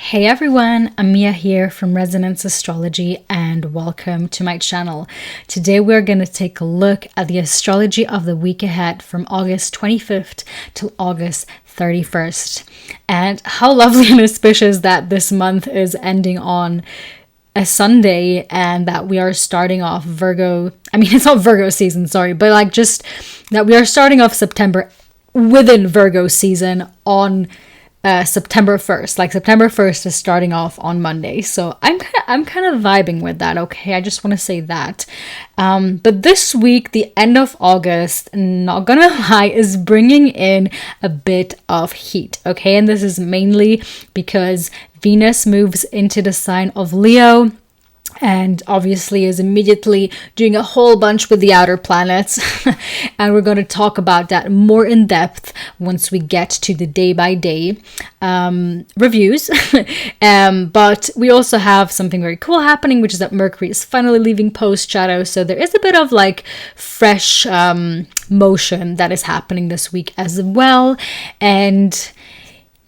Hey everyone, Amia here from Resonance Astrology and welcome to my channel. Today we're going to take a look at the astrology of the week ahead from August 25th till August 31st. And how lovely and auspicious that this month is ending on a Sunday and that we are starting off Virgo. I mean, it's not Virgo season, sorry, but like just that we are starting off September within Virgo season on September 1st. Like September 1st is starting off on Monday. So I'm kind of vibing with that, okay? I just want to say that. But this week, the end of August, not gonna lie, is bringing in a bit of heat, okay? And this is mainly because Venus moves into the sign of Leo and obviously is immediately doing a whole bunch with the outer planets. And we're going to talk about that more in depth once we get to the day-by-day reviews. But we also have something very cool happening, which is that Mercury is finally leaving post-shadow. So there is a bit of like fresh motion that is happening this week as well. And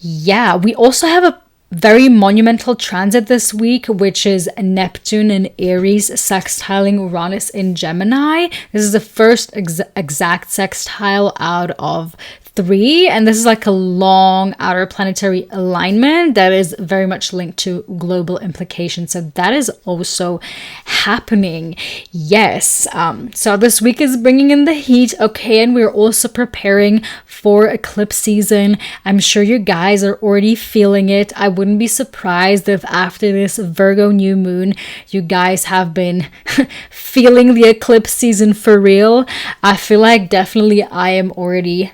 yeah, we also have a very monumental transit this week, which is Neptune in Aries sextiling Uranus in Gemini. This is the first exact sextile out of 3, and this is like a long outer planetary alignment that is very much linked to global implications. So that is also happening. Yes. So this week is bringing in the heat. Okay. And we're also preparing for eclipse season. I'm sure you guys are already feeling it. I wouldn't be surprised if after this Virgo new moon, you guys have been feeling the eclipse season for real. I feel like definitely I am already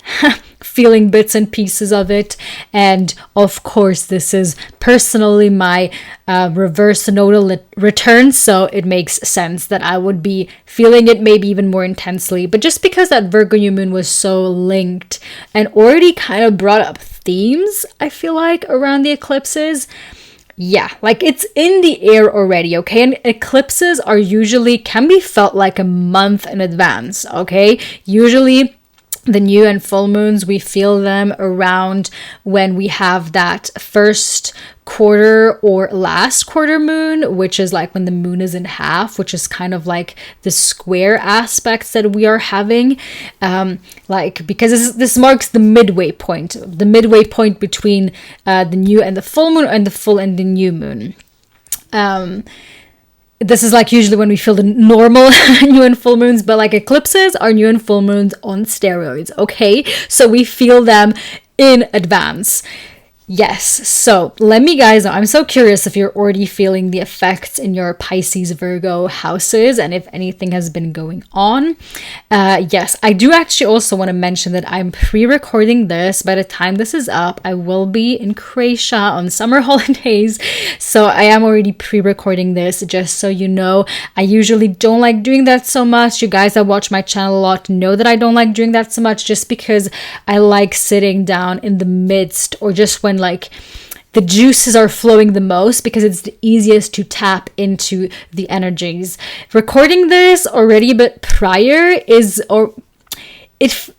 feeling bits and pieces of it. And of course, this is personally my reverse nodal return, so it makes sense that I would be feeling it maybe even more intensely. But just because that Virgo new moon was so linked and already kind of brought up themes, I feel like, around the eclipses. Yeah, like it's in the air already, okay? And eclipses are usually can be felt like a month in advance, okay? Usually the new and full moons, we feel them around when we have that first quarter or last quarter moon, which is like when the moon is in half, which is kind of like the square aspects that we are having. Like, because this marks the midway point between the new and the full moon, and the full and the new moon. This is like usually when we feel the normal new and full moons, but like eclipses are new and full moons on steroids, okay? So we feel them in advance. Yes, so let me guys know. I'm so curious if you're already feeling the effects in your Pisces Virgo houses and if anything has been going on. Yes, I do actually also want to mention that I'm pre-recording this. By the time this is up, I will be in Croatia on summer holidays. So I am already pre-recording this, just so you know. I usually don't like doing that so much. You guys that watch my channel a lot know that I don't like doing that so much, just because I like sitting down in the midst, or just when like the juices are flowing the most, because it's the easiest to tap into the energies. Recording this already a bit prior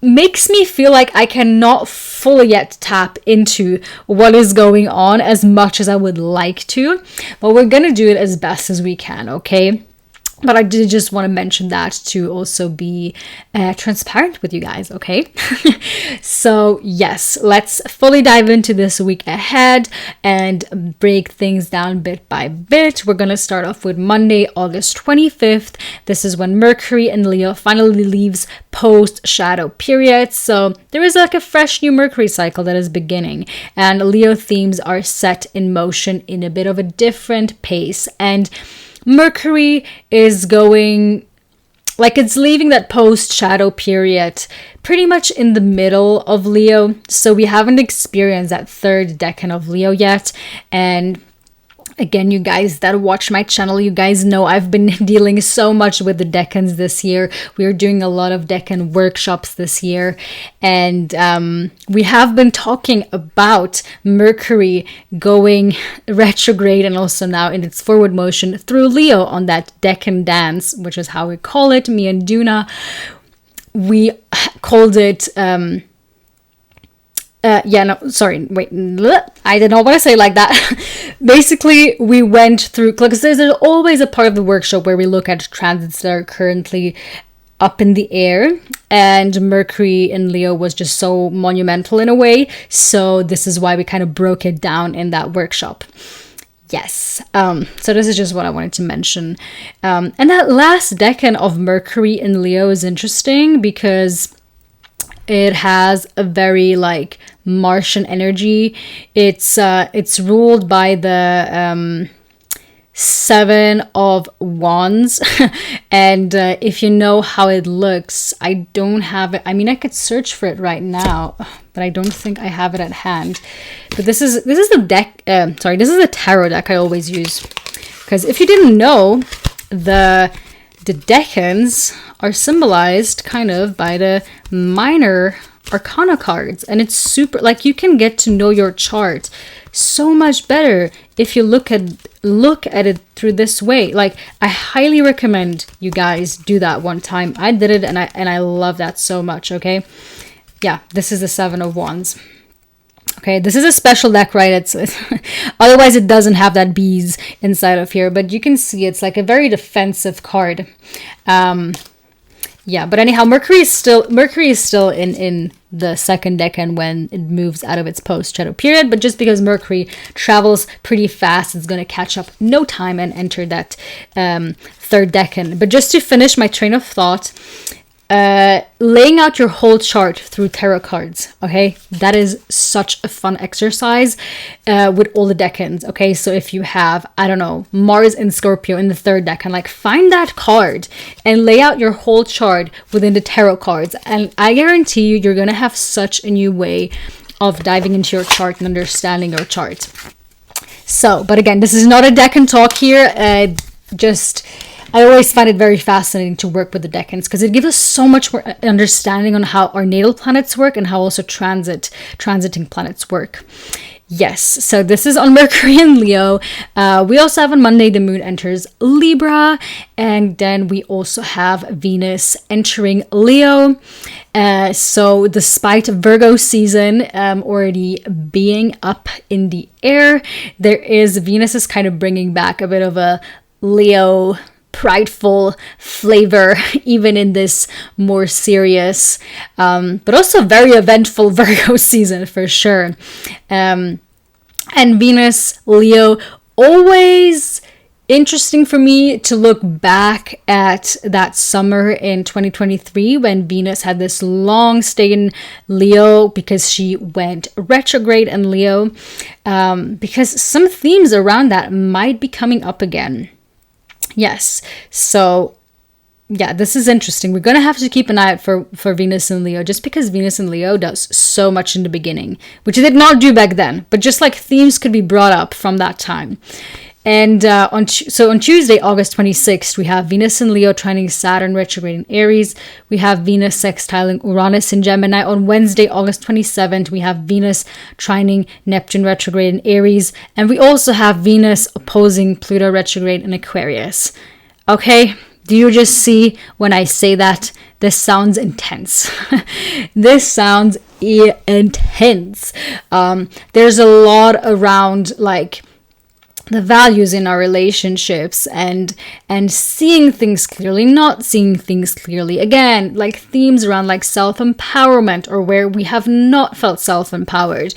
makes me feel like I cannot fully yet tap into what is going on as much as I would like to, but we're gonna do it as best as we can, okay? But I did just want to mention that to also be transparent with you guys, okay? So yes, let's fully dive into this week ahead and break things down bit by bit. We're going to start off with Monday, August 25th. This is when Mercury in Leo finally leaves post-shadow period. So there is like a fresh new Mercury cycle that is beginning, and Leo themes are set in motion in a bit of a different pace. And Mercury is going, like, it's leaving that post-shadow period pretty much in the middle of Leo. So we haven't experienced that third decan of Leo yet. And again, you guys that watch my channel, you guys know I've been dealing so much with the decans this year. We are doing a lot of decan workshops this year. And we have been talking about Mercury going retrograde and also now in its forward motion through Leo on that decan dance, which is how we call it. Me and Duna, we called it I did not want to say it like that. basically we went through, because there's always a part of the workshop where we look at transits that are currently up in the air, and Mercury in Leo was just so monumental in a way, so this is why we kind of broke it down in that workshop. Yes, so this is just what I wanted to mention. And that last decan of Mercury in Leo is interesting because it has a very like Martian energy. It's ruled by the Seven of Wands. And if you know how it looks, I don't have it. I mean, I could search for it right now, but I don't think I have it at hand. But this is the deck. This is the tarot deck I always use, because if you didn't know, the decans are symbolized kind of by the minor arcana cards, and it's super, like, you can get to know your chart so much better if you look at it through this way. Like, I highly recommend you guys do that one time. I did it, and I love that so much. Okay, yeah, this is the Seven of Wands. Okay, this is a special deck, right? It's otherwise it doesn't have that bees inside of here, but you can see it's like a very defensive card. Yeah, but anyhow, Mercury is still in the second decan when it moves out of its post-shadow period. But just because Mercury travels pretty fast, it's going to catch up no time and enter that third decan. But just to finish my train of thought, laying out your whole chart through tarot cards, okay, that is such a fun exercise with all the decans. Okay, so if you have, I don't know, Mars in Scorpio in the third decan, like, find that card and lay out your whole chart within the tarot cards, and I guarantee you're gonna have such a new way of diving into your chart and understanding your chart. So, but again, this is not a decan talk here. I always find it very fascinating to work with the decans because it gives us so much more understanding on how our natal planets work and how also transiting planets work. Yes, so this is on Mercury in Leo. We also have on Monday the moon enters Libra, and then we also have Venus entering Leo. So despite Virgo season already being up in the air, Venus is kind of bringing back a bit of a Leo prideful flavor, even in this more serious, but also very eventful Virgo season for sure. And Venus, Leo, always interesting for me to look back at that summer in 2023 when Venus had this long stay in Leo because she went retrograde in Leo, because some themes around that might be coming up again. Yes, so yeah, this is interesting. We're going to have to keep an eye out for Venus in Leo, just because Venus in Leo does so much in the beginning, which it did not do back then, but just like themes could be brought up from that time. And on Tuesday, August 26th, we have Venus in Leo trining Saturn retrograde in Aries. We have Venus sextiling Uranus in Gemini. On Wednesday, August 27th, we have Venus trining Neptune retrograde in Aries. And we also have Venus opposing Pluto retrograde in Aquarius. Okay, do you just see when I say that? This sounds intense. This sounds intense. There's a lot around, like, the values in our relationships and seeing things clearly, not seeing things clearly. Again, like themes around like self-empowerment, or where we have not felt self-empowered.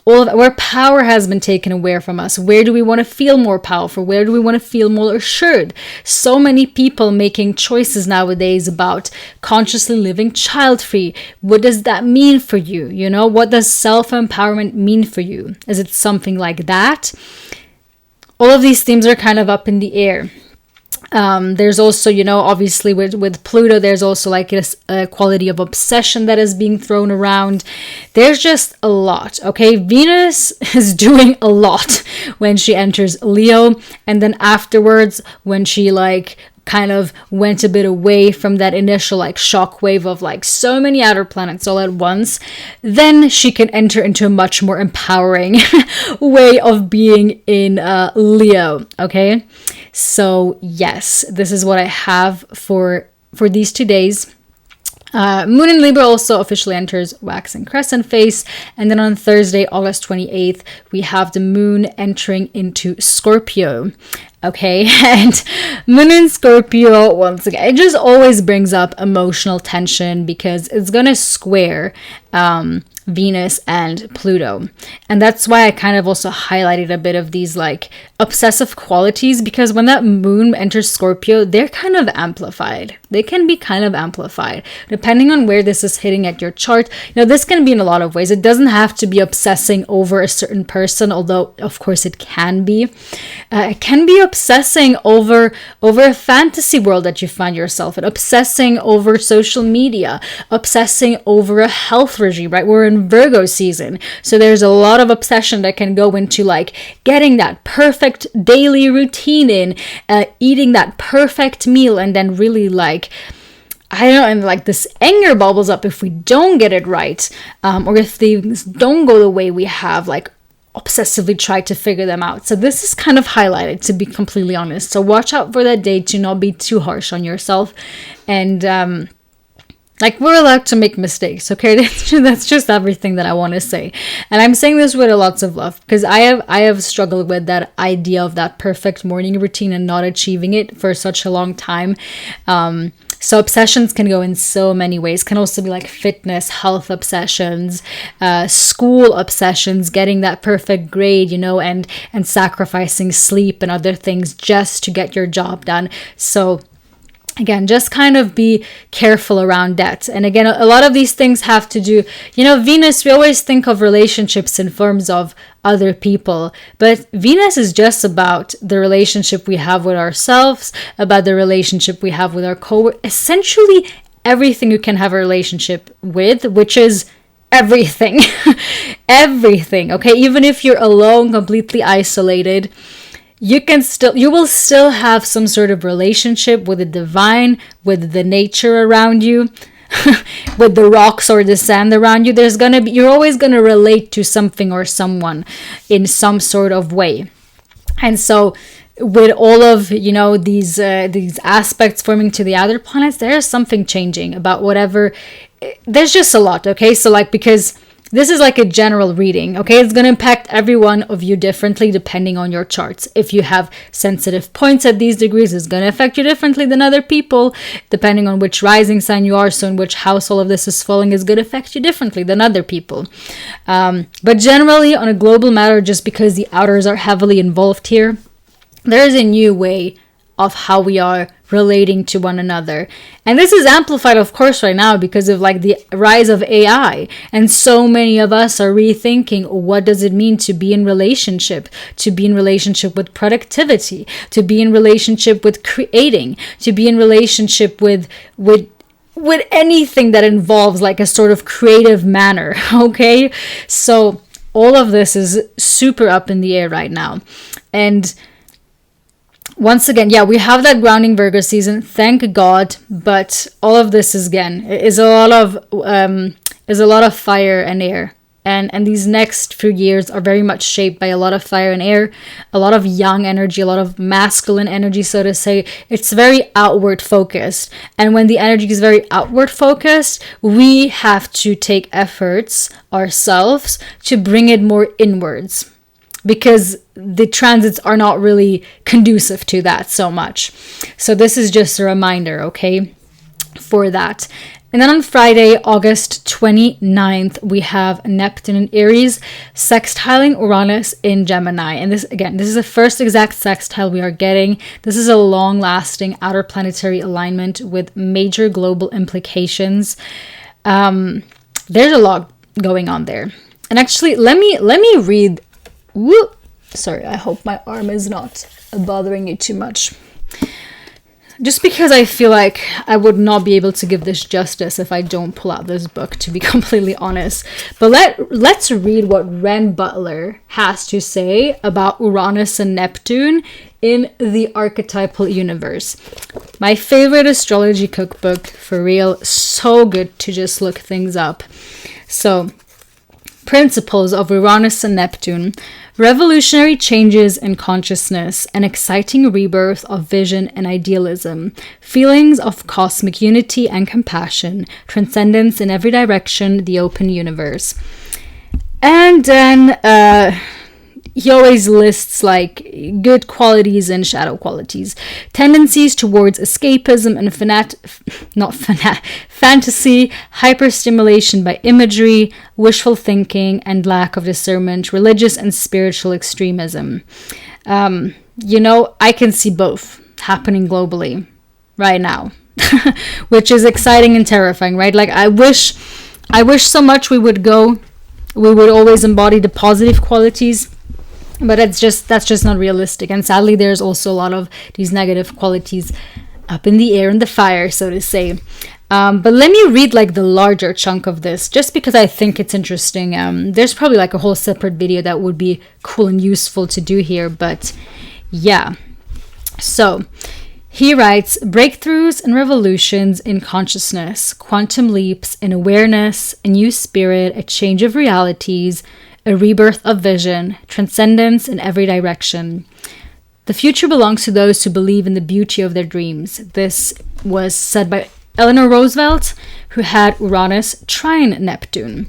All of that, where power has been taken away from us. Where do we want to feel more powerful? Where do we want to feel more assured? So many people making choices nowadays about consciously living child-free. What does that mean for you? You know, what does self-empowerment mean for you? Is it something like that? All of these themes are kind of up in the air. There's also, you know, obviously with Pluto, there's also like a quality of obsession that is being thrown around. There's just a lot, okay? Venus is doing a lot when she enters Leo, and then afterwards, when she like kind of went a bit away from that initial like shock wave of like so many outer planets all at once, then she can enter into a much more empowering way of being in Leo, okay? So yes, this is what I have for these 2 days. Moon in Libra also officially enters waxing crescent phase. And then on Thursday, August 28th, we have the moon entering into Scorpio. Okay, and moon in Scorpio, once again, it just always brings up emotional tension because it's gonna square Venus and Pluto. And that's why I kind of also highlighted a bit of these like obsessive qualities, because when that moon enters Scorpio, they're kind of amplified. They can be kind of amplified depending on where this is hitting at your chart. This can be in a lot of ways. It doesn't have to be obsessing over a certain person, although of course it can be. It can be obsessing over a fantasy world that you find yourself in, obsessing over social media, obsessing over a health regime, right? We're in Virgo season, so there's a lot of obsession that can go into like getting that perfect daily routine in, eating that perfect meal, and then really like, I don't know, and like this anger bubbles up if we don't get it right, or if things don't go the way we have like obsessively tried to figure them out. So this is kind of highlighted, to be completely honest. So watch out for that day to not be too harsh on yourself. And like, we're allowed to make mistakes, okay? That's just everything that I want to say. And I'm saying this with lots of love, because I have struggled with that idea of that perfect morning routine and not achieving it for such a long time. So obsessions can go in so many ways. Can also be like fitness, health obsessions, school obsessions, getting that perfect grade, and sacrificing sleep and other things just to get your job done. So again, just kind of be careful around that. And again, a lot of these things have to do, Venus, we always think of relationships in terms of other people, but Venus is just about the relationship we have with ourselves, about the relationship we have with our co-workers, essentially everything you can have a relationship with, which is everything. Everything, okay? Even if you're alone, completely isolated, you will still have some sort of relationship with the divine, with the nature around you, with the rocks or the sand around you. You're always gonna relate to something or someone in some sort of way. And so with all of these aspects forming to the other planets, there's something changing about whatever. There's just a lot, okay? So like, because this is like a general reading, okay? It's going to impact every one of you differently depending on your charts. If you have sensitive points at these degrees, it's going to affect you differently than other people, depending on which rising sign you are. So in which house all of this is falling is going to affect you differently than other people. But generally, on a global matter, just because the outers are heavily involved here, there is a new way of how we are relating to one another. And this is amplified, of course, right now because of like the rise of AI. And so many of us are rethinking, what does it mean to be in relationship with productivity, to be in relationship with creating, to be in relationship with anything that involves like a sort of creative manner, okay? So all of this is super up in the air right now. And once again, yeah, we have that grounding Virgo season, thank God, but all of this is a lot of fire and air. And these next few years are very much shaped by a lot of fire and air, a lot of young energy, a lot of masculine energy, so to say. It's very outward focused. And when the energy is very outward focused, we have to take efforts ourselves to bring it more inwards, because the transits are not really conducive to that so much. So this is just a reminder, okay, for that. And then on Friday, August 29th, we have Neptune in Aries sextiling Uranus in Gemini. And this is the first exact sextile we are getting. This is a long-lasting outer planetary alignment with major global implications. There's a lot going on there. And actually, let me read. Whoop! Sorry, I hope my arm is not bothering you too much. Just because I feel like I would not be able to give this justice if I don't pull out this book, to be completely honest. But let's read what Ren Butler has to say about Uranus and Neptune in the archetypal universe. My favorite astrology cookbook, for real. So good to just look things up. So, principles of Uranus and Neptune. Revolutionary changes in consciousness, an exciting rebirth of vision and idealism, feelings of cosmic unity and compassion, transcendence in every direction, the open universe. And then he always lists like good qualities and shadow qualities, tendencies towards escapism and fantasy, hyperstimulation by imagery, wishful thinking, and lack of discernment, religious and spiritual extremism. I can see both happening globally right now, which is exciting and terrifying, right? Like I wish so much we would always embody the positive qualities. But that's just not realistic. And sadly, there's also a lot of these negative qualities up in the air, in the fire, so to say. But let me read like the larger chunk of this, just because I think it's interesting. There's probably like a whole separate video that would be cool and useful to do here. But yeah. So he writes, breakthroughs and revolutions in consciousness, quantum leaps in awareness, a new spirit, a change of realities, a rebirth of vision, transcendence in every direction. The future belongs to those who believe in the beauty of their dreams. This was said by Eleanor Roosevelt, who had Uranus trine Neptune.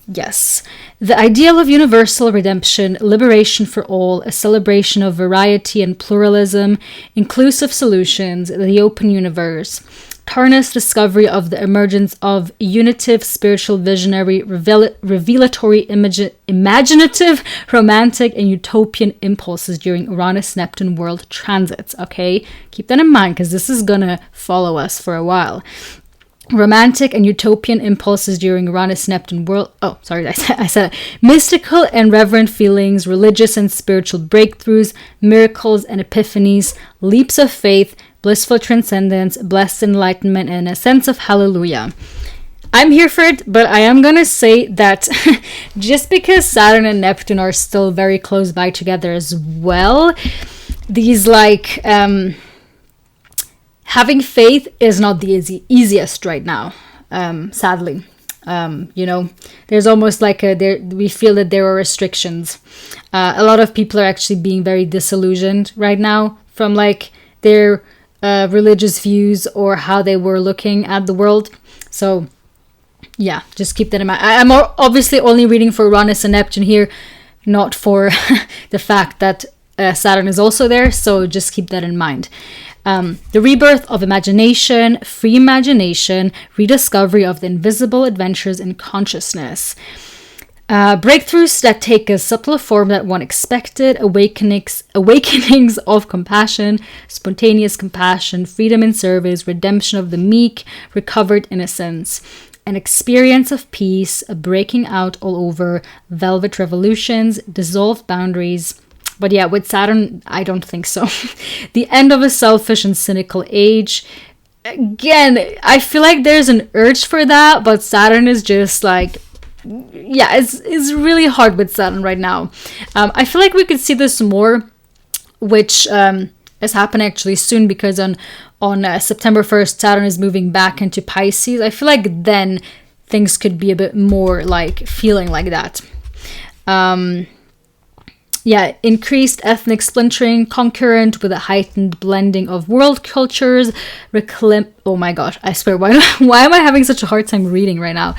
Yes. The ideal of universal redemption, liberation for all, a celebration of variety and pluralism, inclusive solutions, the open universe. Tarnus discovery of the emergence of unitive, spiritual, visionary, revelatory, imaginative, romantic, and utopian impulses during Uranus-Neptune world transits. Okay, keep that in mind because this is gonna follow us for a while. Romantic and utopian impulses during Uranus-Neptune world... Oh, sorry, I said it. Mystical and reverent feelings, religious and spiritual breakthroughs, miracles and epiphanies, leaps of faith, blissful transcendence, blessed enlightenment, and a sense of hallelujah. I'm here for it, but I am gonna say that just because Saturn and Neptune are still very close by together as well, these like... having faith is not the easiest right now, sadly. There's almost like we feel that there are restrictions. A lot of people are actually being very disillusioned right now from like their religious views or how they were looking at the world. So yeah, just keep that in mind. I'm obviously only reading for Uranus and Neptune here, not for the fact that Saturn is also there. So just keep that in mind. The rebirth of imagination, free imagination, rediscovery of the invisible, adventures in consciousness. Breakthroughs that take a subtler form than one expected, awakenings of compassion, spontaneous compassion, freedom in service, redemption of the meek, recovered innocence. An experience of peace, a breaking out all over, velvet revolutions, dissolved boundaries. But yeah, with Saturn, I don't think so. The end of a selfish and cynical age. Again, I feel like there's an urge for that, but Saturn is just like, yeah, it's really hard with Saturn right now. I feel like we could see this more, which is happening actually soon, because on September 1st, Saturn is moving back into Pisces. I feel like then things could be a bit more like feeling like that. Yeah, increased ethnic splintering, concurrent with a heightened blending of world cultures. Oh my gosh, I swear, why am I having such a hard time reading right now?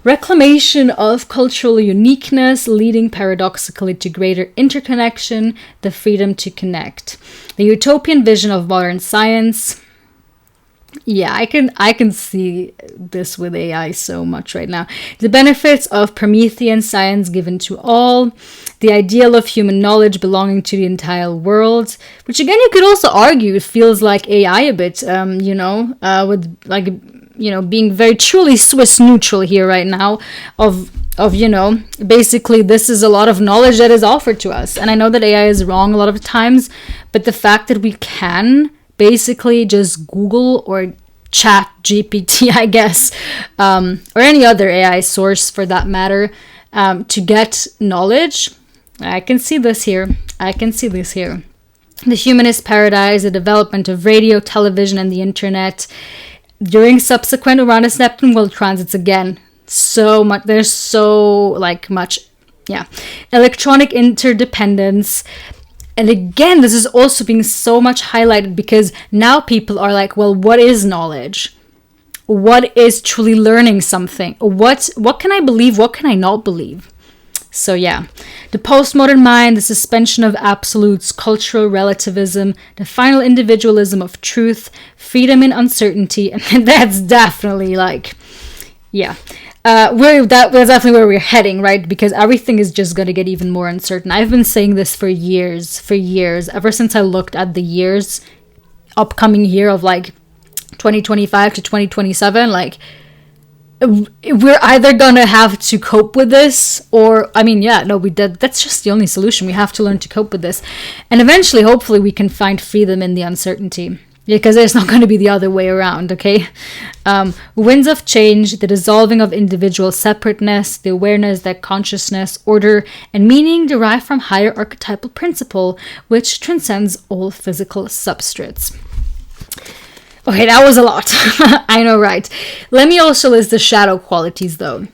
Reclamation of cultural uniqueness, leading paradoxically to greater interconnection, the freedom to connect. The utopian vision of modern science. Yeah, I can see this with AI so much right now. The benefits of Promethean science given to all. The ideal of human knowledge belonging to the entire world. Which again, you could also argue it feels like AI a bit, with like, being very truly Swiss neutral here right now of basically this is a lot of knowledge that is offered to us. And I know that AI is wrong a lot of times, but the fact that we can basically just Google or Chat GPT, I guess, or any other AI source for that matter, to get knowledge. I can see this here. The humanist paradise, the development of radio, television, and the internet. During subsequent Uranus-Neptune world transits, again, so much. There's so much yeah, electronic interdependence. And again, this is also being so much highlighted because now people are like, well, what is knowledge? What is truly learning something? What can I believe? What can I not believe? So yeah, the postmodern mind, the suspension of absolutes, cultural relativism, the final individualism of truth, freedom in uncertainty, and that's definitely like, yeah. That's definitely where we're heading, right? Because everything is just going to get even more uncertain. I've been saying this for years, ever since I looked at the years, upcoming year of like 2025 to 2027, like, we're either going to have to cope with this or, I mean, yeah, no, that's just the only solution. We have to learn to cope with this. And eventually, hopefully, we can find freedom in the uncertainty. Because it's not going to be the other way around, okay? Winds of change, the dissolving of individual separateness, the awareness that consciousness, order, and meaning derive from higher archetypal principle, which transcends all physical substrates. Okay, that was a lot. I know, right? Let me also list the shadow qualities, though.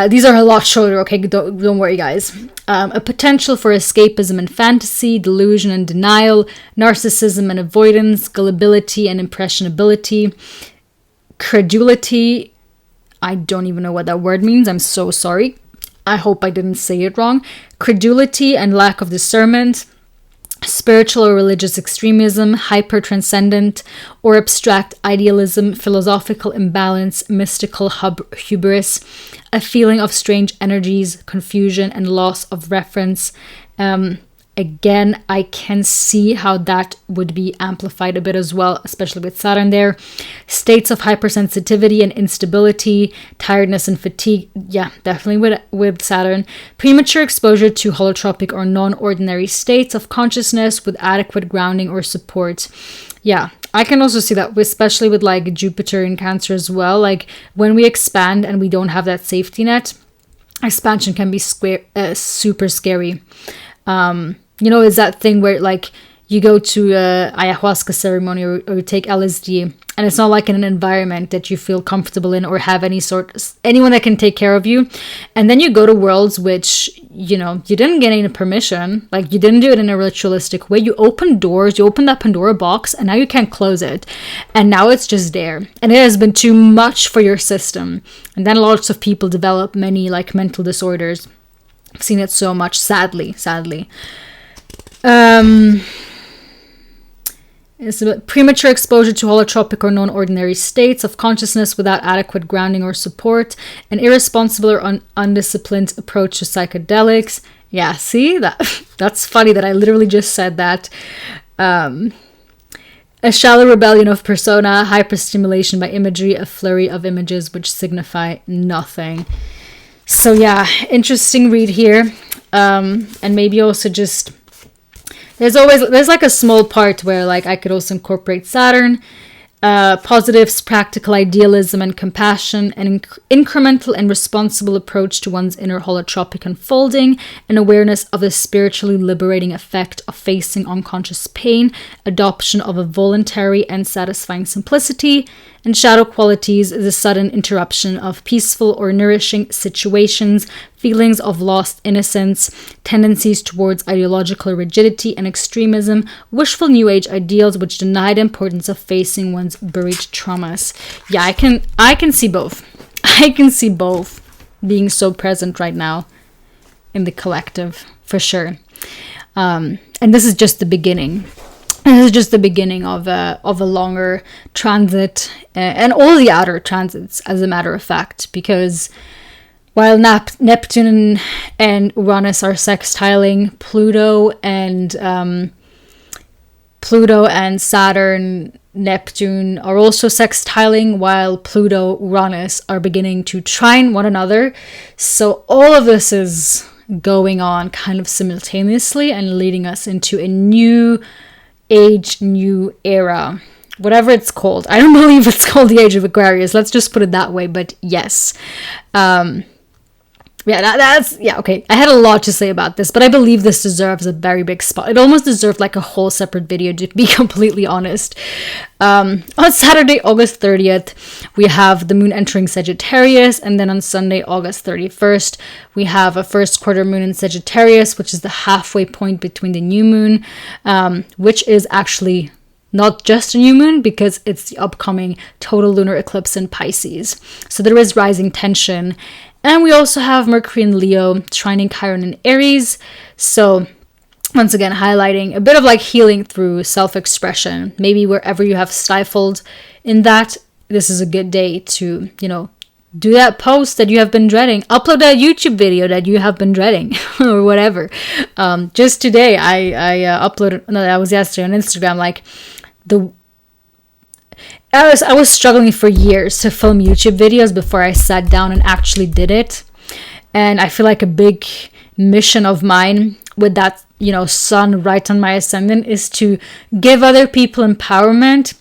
These are a lot shorter, okay? Don't worry, guys. A potential for escapism and fantasy, delusion and denial, narcissism and avoidance, gullibility and impressionability, credulity. I don't even know what that word means. I'm so sorry. I hope I didn't say it wrong. Credulity and lack of discernment, spiritual or religious extremism, hyper-transcendent or abstract idealism, philosophical imbalance, mystical hubris, a feeling of strange energies, confusion, and loss of reference. Again, I can see how that would be amplified a bit as well, especially with Saturn there. States of hypersensitivity and instability, tiredness and fatigue. Yeah, definitely with Saturn. Premature exposure to holotropic or non-ordinary states of consciousness with adequate grounding or support. Yeah, I can also see that, especially with like Jupiter in Cancer as well. Like when we expand and we don't have that safety net, expansion can be super scary. You know, it's that thing where like you go to a ayahuasca ceremony or you take LSD and it's not like in an environment that you feel comfortable in or have anyone that can take care of you. And then you go to worlds which, you know, you didn't get any permission, like you didn't do it in a ritualistic way. You open doors, you open that Pandora box and now you can't close it. And now it's just there. And it has been too much for your system. And then lots of people develop many like mental disorders. I've seen it so much, sadly. It's about premature exposure to holotropic or non-ordinary states of consciousness without adequate grounding or support, an irresponsible or undisciplined approach to psychedelics. Yeah, see? That's funny that I literally just said that. A shallow rebellion of persona, hyperstimulation by imagery, a flurry of images which signify nothing. So yeah, interesting read here. And maybe also just... There's like a small part where like I could also incorporate Saturn, positives, practical idealism and compassion, an incremental and responsible approach to one's inner holotropic unfolding, an awareness of the spiritually liberating effect of facing unconscious pain, adoption of a voluntary and satisfying simplicity, and shadow qualities, the sudden interruption of peaceful or nourishing situations, feelings of lost innocence, tendencies towards ideological rigidity and extremism, wishful new age ideals which deny the importance of facing one's buried traumas. Yeah, I can see both. I can see both being so present right now in the collective, for sure. And this is just the beginning. This is just the beginning of a longer transit and all the outer transits, as a matter of fact, because while Neptune and Uranus are sextiling, Pluto and Saturn, Neptune are also sextiling, while Pluto, Uranus are beginning to trine one another. So all of this is going on kind of simultaneously and leading us into a new age, new era, whatever it's called. I don't believe it's called the Age of Aquarius. Let's just put it that way. But yes. Yeah, yeah, okay. I had a lot to say about this, but I believe this deserves a very big spot. It almost deserved like a whole separate video, to be completely honest. On Saturday, August 30th, we have the moon entering Sagittarius, and then on Sunday, August 31st, we have a first quarter moon in Sagittarius, which is the halfway point between the new moon, which is actually not just a new moon because it's the upcoming total lunar eclipse in Pisces. So there is rising tension. And we also have Mercury in Leo, trining Chiron in Aries. So once again, highlighting a bit of like healing through self-expression. Maybe wherever you have stifled in that, this is a good day to, do that post that you have been dreading. Upload that YouTube video that you have been dreading or whatever. Just today, I uploaded, no, that was yesterday on Instagram, like I was struggling for years to film YouTube videos before I sat down and actually did it. And I feel like a big mission of mine with that, sun right on my ascendant is to give other people empowerment,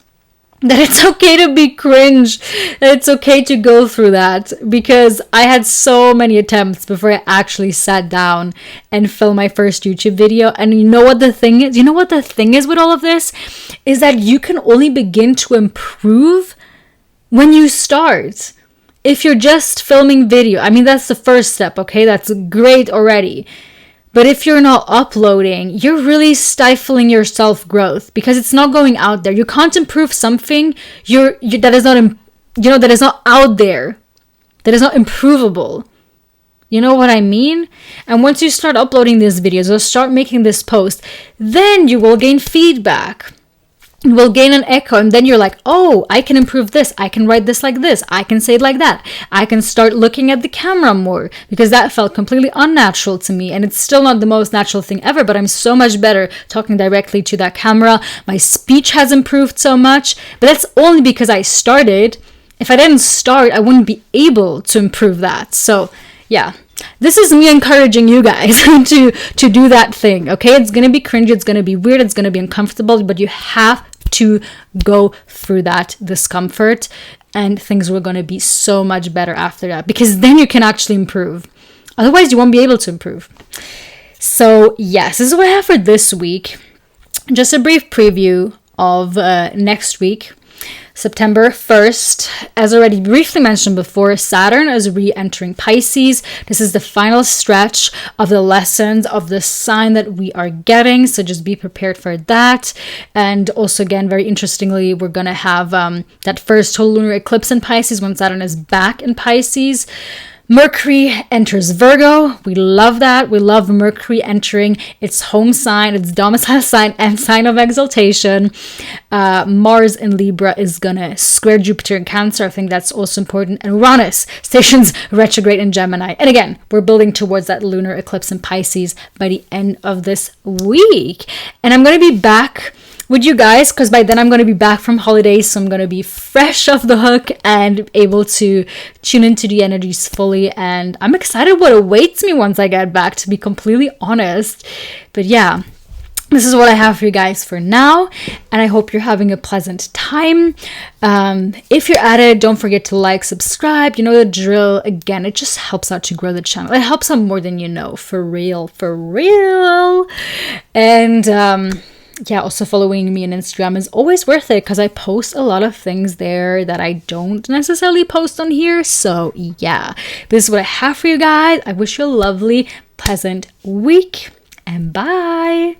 that it's okay to be cringe, that it's okay to go through that, because I had so many attempts before I actually sat down and filmed my first YouTube video. And you know what the thing is? You know what the thing is with all of this? Is that you can only begin to improve when you start. If you're just filming video, I mean, that's the first step, okay? That's great already. But if you're not uploading, you're really stifling your self-growth because it's not going out there. You can't improve something that is not out there, that is not improvable. You know what I mean? And once you start uploading these videos or start making this post, then you will gain feedback. You will gain an echo, and then you're like, oh, I can improve this. I can write this like this. I can say it like that. I can start looking at the camera more, because that felt completely unnatural to me, and it's still not the most natural thing ever, but I'm so much better talking directly to that camera. My speech has improved so much, but that's only because I started. If I didn't start, I wouldn't be able to improve that. So yeah, this is me encouraging you guys to do that thing, okay? It's gonna be cringy, it's gonna be weird, it's gonna be uncomfortable, but you have to go through that discomfort, and things were going to be so much better after that, because then you can actually improve. Otherwise, you won't be able to improve. So yes, this is what I have for this week. Just a brief preview of next week. September 1st, as already briefly mentioned before, Saturn is re-entering Pisces. This is the final stretch of the lessons of the sign that we are getting, so just be prepared for that. And also, again, very interestingly, we're going to have that first total lunar eclipse in Pisces when Saturn is back in Pisces. Mercury enters Virgo. We love that. We love Mercury entering its home sign, its domicile sign, and sign of exaltation. Mars in Libra is gonna square Jupiter in Cancer. I think that's also important. And Uranus stations retrograde in Gemini. And again, we're building towards that lunar eclipse in Pisces by the end of this week. And I'm gonna be back with you guys, because by then I'm going to be back from holidays, so I'm going to be fresh off the hook and able to tune into the energies fully, and I'm excited what awaits me once I get back, to be completely honest. But yeah, this is what I have for you guys for now, and I hope you're having a pleasant time. If you're at it, don't forget to like, subscribe, you know the drill. Again, it just helps out to grow the channel. It helps out more than you know, for real. And yeah, also following me on Instagram is always worth it, because I post a lot of things there that I don't necessarily post on here. So yeah, this is what I have for you guys. I wish you a lovely, pleasant week, and bye.